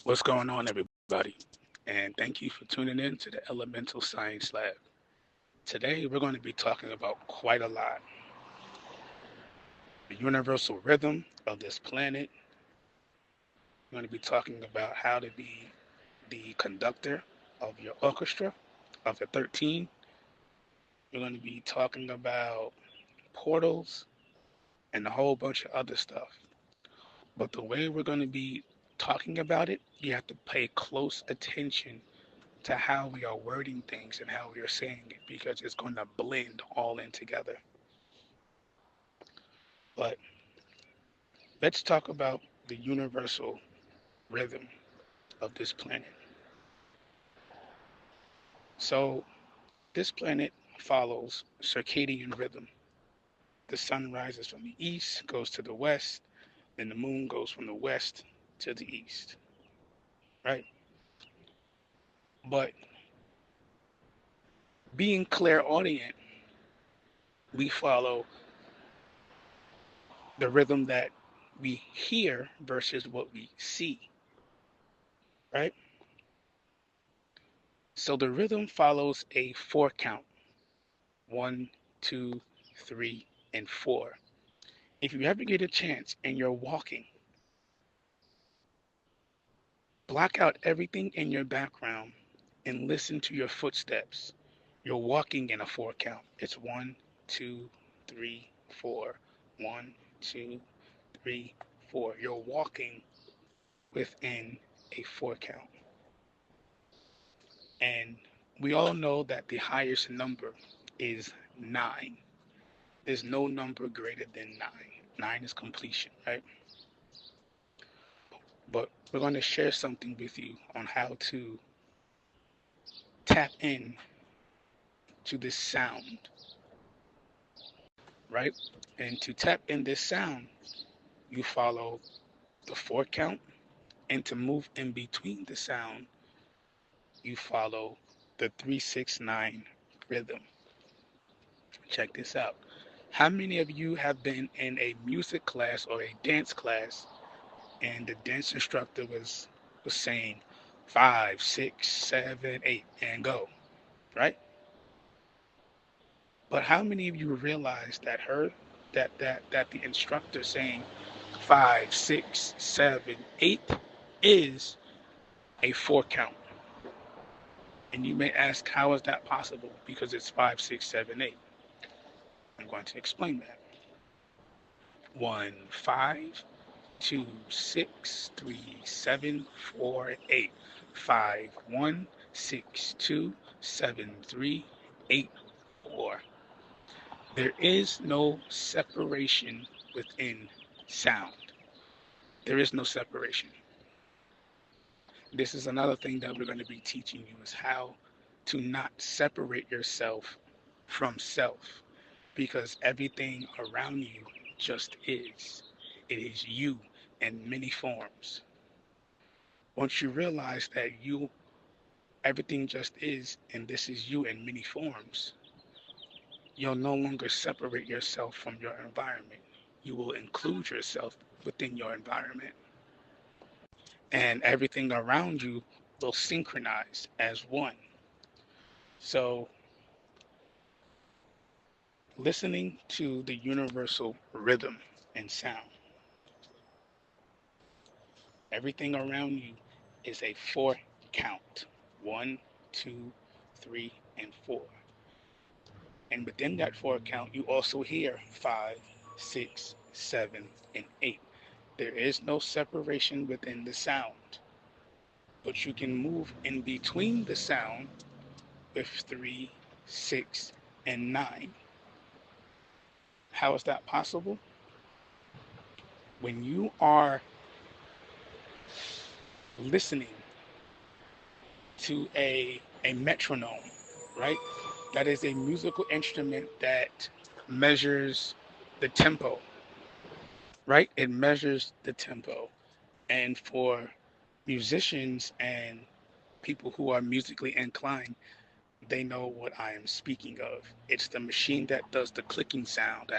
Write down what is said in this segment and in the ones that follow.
What's going on, everybody? And thank you for tuning in to the Elemental Science Lab. Today, we're going to be talking about quite a lot: the universal rhythm of this planet. We're going to be talking about how to be the conductor of your orchestra, of the 13. We're going to be talking about portals and a whole bunch of other stuff. But the way we're going to be talking about it, you have to pay close attention to how we are wording things and how we are saying it because it's going to blend all in together. But let's talk about the universal rhythm of this planet. So, this planet follows circadian rhythm. The sun rises from the east, goes to the west, then the moon goes from the west to the east, right? But being clairaudient, we follow the rhythm that we hear versus what we see, right? So the rhythm follows a four count: one, two, three, and four. If you ever get a chance and you're walking, block out everything in your background and listen to your footsteps. You're walking in a four count. It's one, two, three, four. One, two, three, four. You're walking within a four count. And we all know that the highest number is nine. There's no number greater than nine. Nine is completion, right? But we're going to share something with you on how to tap in to this sound, right? And to tap in this sound, you follow the four count. And to move in between the sound, you follow the 369 rhythm. Check this out. How many of you have been in a music class or a dance class and the dance instructor was saying 5, 6, 7, 8 and go, right? But how many of you realize that the instructor saying 5, 6, 7, 8 is a four count? And you may ask, how is that possible? Because it's 5, 6, 7, 8. I'm going to explain that. 1, 5, 2, 6, 3, 7, 4, 8. 5, 1, 6, 2, 7, 3, 8, 4. There is no separation within sound. There is no separation. This is another thing that we're going to be teaching you is how to not separate yourself from self because everything around you just is. It is you in many forms. Once you realize that everything just is, and this is you in many forms, you'll no longer separate yourself from your environment. You will include yourself within your environment, and everything around you will synchronize as one. So, listening to the universal rhythm and sound, everything around you is a four count: one, two, three, and four. And within that four count, you also hear 5, 6, 7, and 8. There is no separation within the sound, but you can move in between the sound with 3, 6, and 9. How is that possible? When you are listening to a metronome, right? That is a musical instrument that measures the tempo, right? It measures the tempo. And for musicians and people who are musically inclined, they know what I am speaking of. It's the machine that does the clicking sound.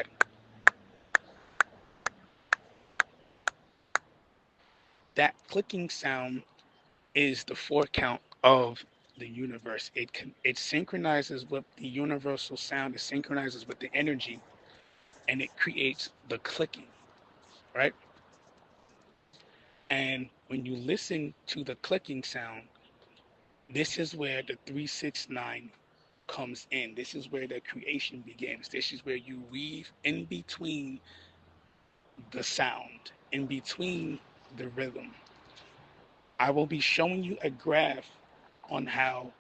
That clicking sound is the four count of the universe. It synchronizes with the universal sound. It synchronizes with the energy, and it creates the clicking, right? And when you listen to the clicking sound, this is where the 369 comes in. This is where the creation begins. This is where you weave in between the sound, in between the rhythm. I will be showing you a graph on how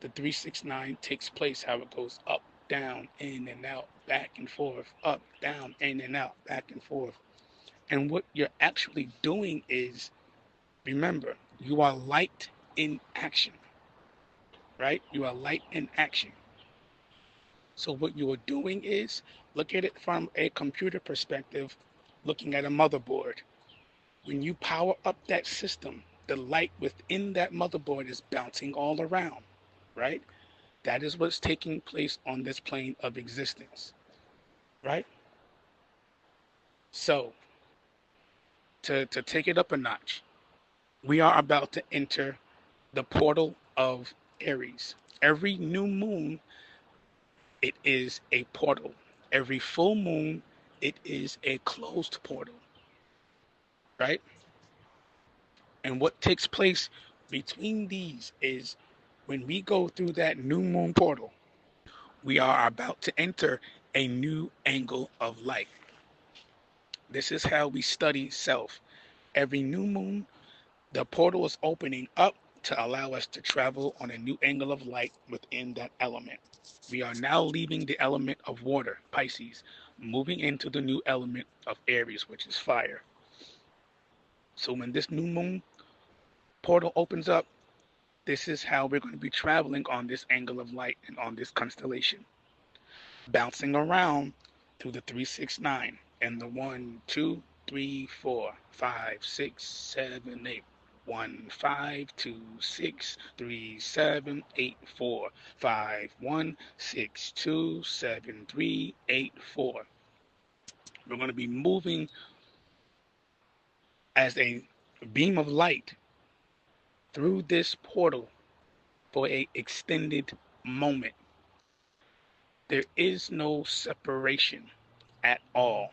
the 369 takes place, how it goes up, down, in and out, back and forth, up, down, in and out, back and forth. And what you're actually doing is, remember, you are light in action, right? You are light in action. So what you are doing is, look at it from a computer perspective, looking at a motherboard. When you power up that system, the light within that motherboard is bouncing all around, right? That is what's taking place on this plane of existence, right? So, to take it up a notch, we are about to enter the portal of Aries. Every new moon, it is a portal. Every full moon, it is a closed portal, right? And what takes place between these is when we go through that new moon portal, we are about to enter a new angle of light. This is how we study self. Every new moon, the portal is opening up to allow us to travel on a new angle of light within that element. We are now leaving the element of water, Pisces, moving into the new element of Aries, which is fire. So when this new moon portal opens up, this is how we're going to be traveling on this angle of light and on this constellation, bouncing around through the 369 and the 1, 2, 3, 4, 5, 6, 7, 8. 1, 5, 2, 6, 3, 7, 8, 4, 5, 1, 6, 2, 7, 3, 8, 4. We're going to be moving as a beam of light through this portal for a extended moment. There is no separation at all.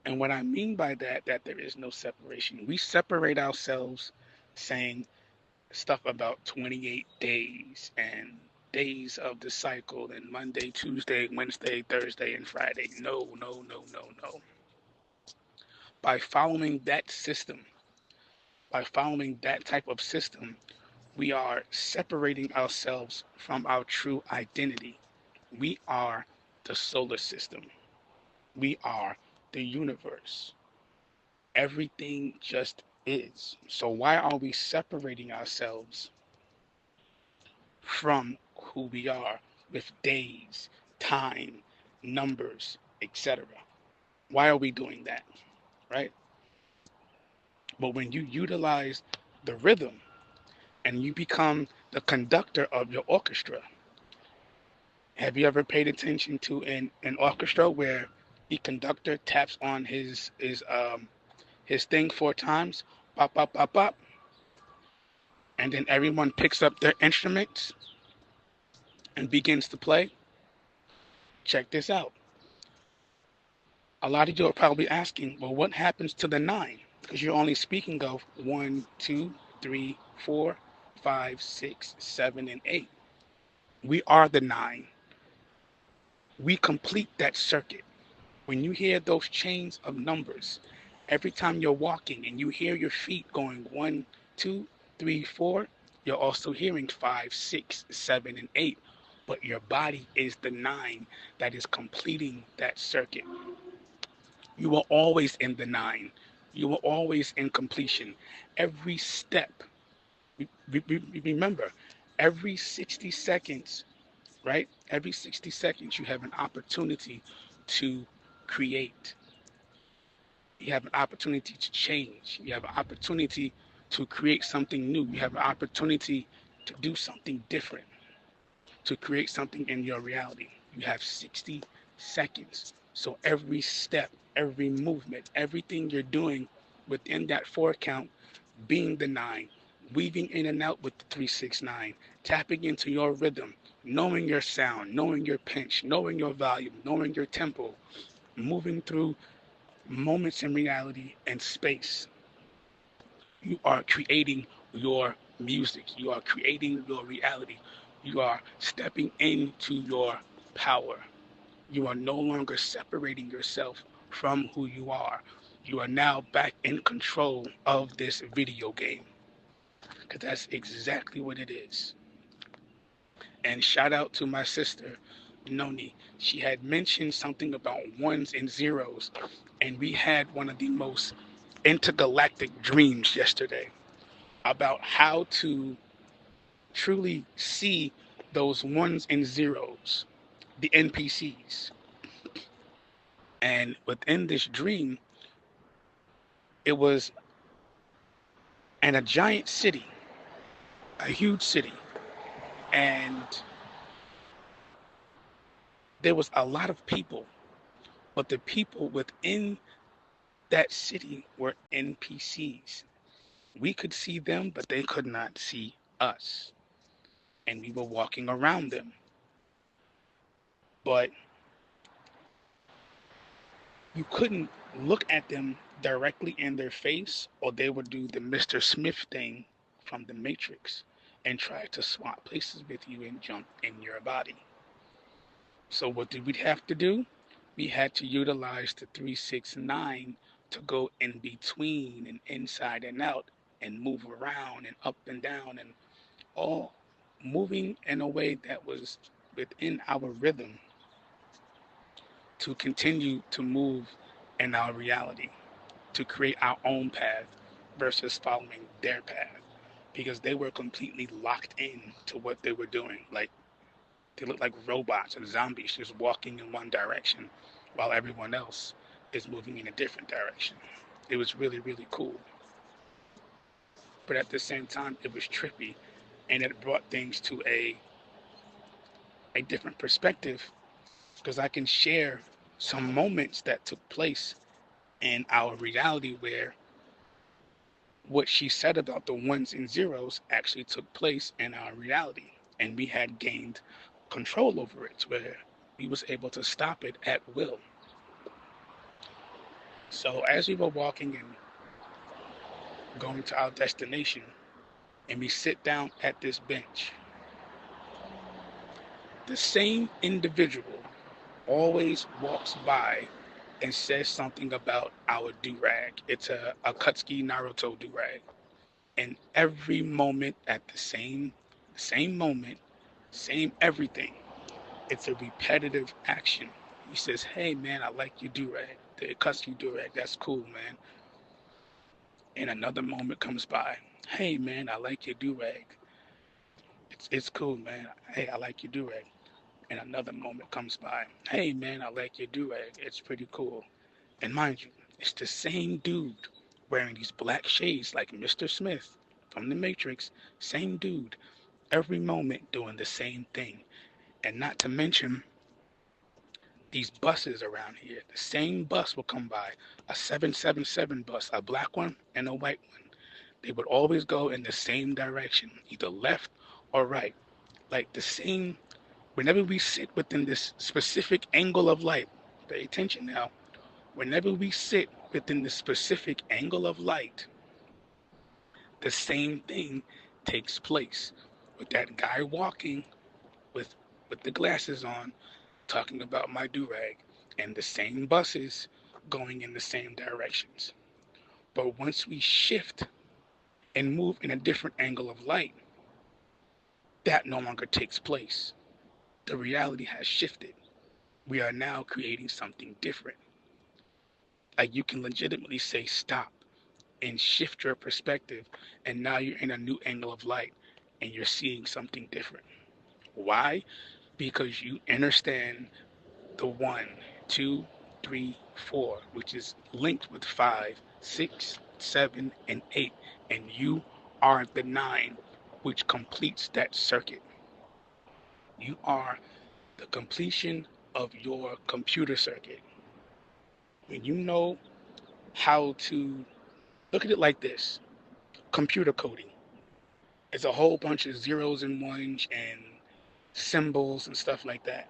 And what I mean by that, that there is no separation, we separate ourselves saying stuff about 28 days and days of the cycle and Monday, Tuesday, Wednesday, Thursday, and Friday. No, no, no, no, no. By following that system, by following that type of system, we are separating ourselves from our true identity. We are the solar system. We are the universe. Everything just is. So why are we separating ourselves from who we are with days, time, numbers, etc.? Why are we doing that? Right? But when you utilize the rhythm and you become the conductor of your orchestra, have you ever paid attention to an orchestra where the conductor taps on his thing 4 times, pop, pop, pop, pop, and then everyone picks up their instruments and begins to play? Check this out. A lot of you are probably asking, well, what happens to the nine? Because you're only speaking of 1, 2, 3, 4, 5, 6, 7, and 8. We are the nine. We complete that circuit. When you hear those chains of numbers, every time you're walking and you hear your feet going 1, 2, 3, 4, you're also hearing 5, 6, 7, and 8. But your body is the nine that is completing that circuit. You are always in the nine. You are always in completion. Every step, remember, every 60 seconds, right? Every 60 seconds, you have an opportunity to create. You have an opportunity to change. You have an opportunity to create something new. You have an opportunity to do something different, to create something in your reality. You have 60 seconds. So every step, every movement, everything you're doing within that 4 count, being the nine, weaving in and out with the 369, tapping into your rhythm, knowing your sound, knowing your pinch, knowing your volume, knowing your tempo, moving through moments in reality and space. You are creating your music. You are creating your reality. You are stepping into your power. You are no longer separating yourself from who you are. You are now back in control of this video game. Because that's exactly what it is. And shout out to my sister, Noni. She had mentioned something about ones and zeros. And we had one of the most intergalactic dreams yesterday about how to truly see those ones and zeros, the NPCs. And within this dream, it was in a giant city, a huge city, and there was a lot of people, but the people within that city were NPCs. We could see them, but they could not see us, and we were walking around them. But you couldn't look at them directly in their face, or they would do the Mr. Smith thing from the Matrix and try to swap places with you and jump in your body. So what did we have to do? We had to utilize the 369 to go in between and inside and out and move around and up and down and all moving in a way that was within our rhythm to continue to move in our reality, to create our own path versus following their path because they were completely locked in to what they were doing. Like they looked like robots and zombies just walking in one direction while everyone else is moving in a different direction. It was really, really cool. But at the same time, it was trippy and it brought things to a different perspective because I can share some moments that took place in our reality where what she said about the ones and zeros actually took place in our reality and we had gained control over it where we was able to stop it at will. So as we were walking and going to our destination and we sit down at this bench, the same individual always walks by and says something about our do-rag. It's a Akatsuki Naruto do-rag. And every moment at the same moment, same everything. It's a repetitive action. He says, "Hey man, I like your do-rag. The Akatsuki do-rag. That's cool, man." And another moment comes by. "Hey man, I like your do-rag. It's cool, man. Hey, I like your do-rag." And another moment comes by. "Hey man, I like your do-rag. It's pretty cool." And mind you, it's the same dude wearing these black shades like Mr. Smith from the Matrix. Same dude, every moment doing the same thing. And not to mention these buses around here. The same bus will come by, a 777 bus, a black one and a white one. They would always go in the same direction, either left or right. Like the same, whenever we sit within this specific angle of light, pay attention now, whenever we sit within the specific angle of light, the same thing takes place with that guy walking with with the glasses on talking about my do-rag and the same buses going in the same directions. But once we shift and move in a different angle of light, that no longer takes place. The reality has shifted. We are now creating something different. Like you can legitimately say stop and shift your perspective, and now you're in a new angle of light and you're seeing something different. Why? Because you understand the one, two, three, four, which is linked with five, six, seven, and eight. And you are the nine, which completes that circuit. You are the completion of your computer circuit. When you know how to look at it like this, computer coding. It's a whole bunch of zeros and ones and symbols and stuff like that.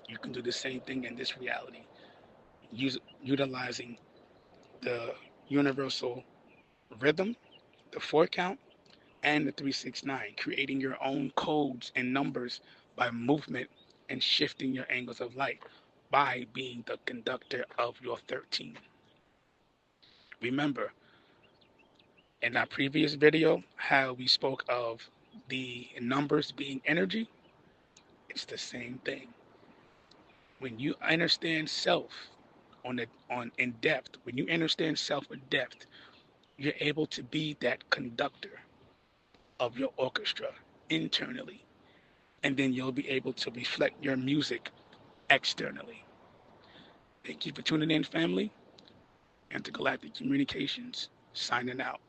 You can do the same thing in this reality, utilizing the universal rhythm, the 4 count, and the 369, creating your own codes and numbers by movement and shifting your angles of light by being the conductor of your 13. Remember, in our previous video, how we spoke of the numbers being energy, it's the same thing. When you understand self on in depth, when you understand self in depth, you're able to be that conductor of your orchestra internally, and then you'll be able to reflect your music externally. Thank you for tuning in, family. Intergalactic Communications signing out.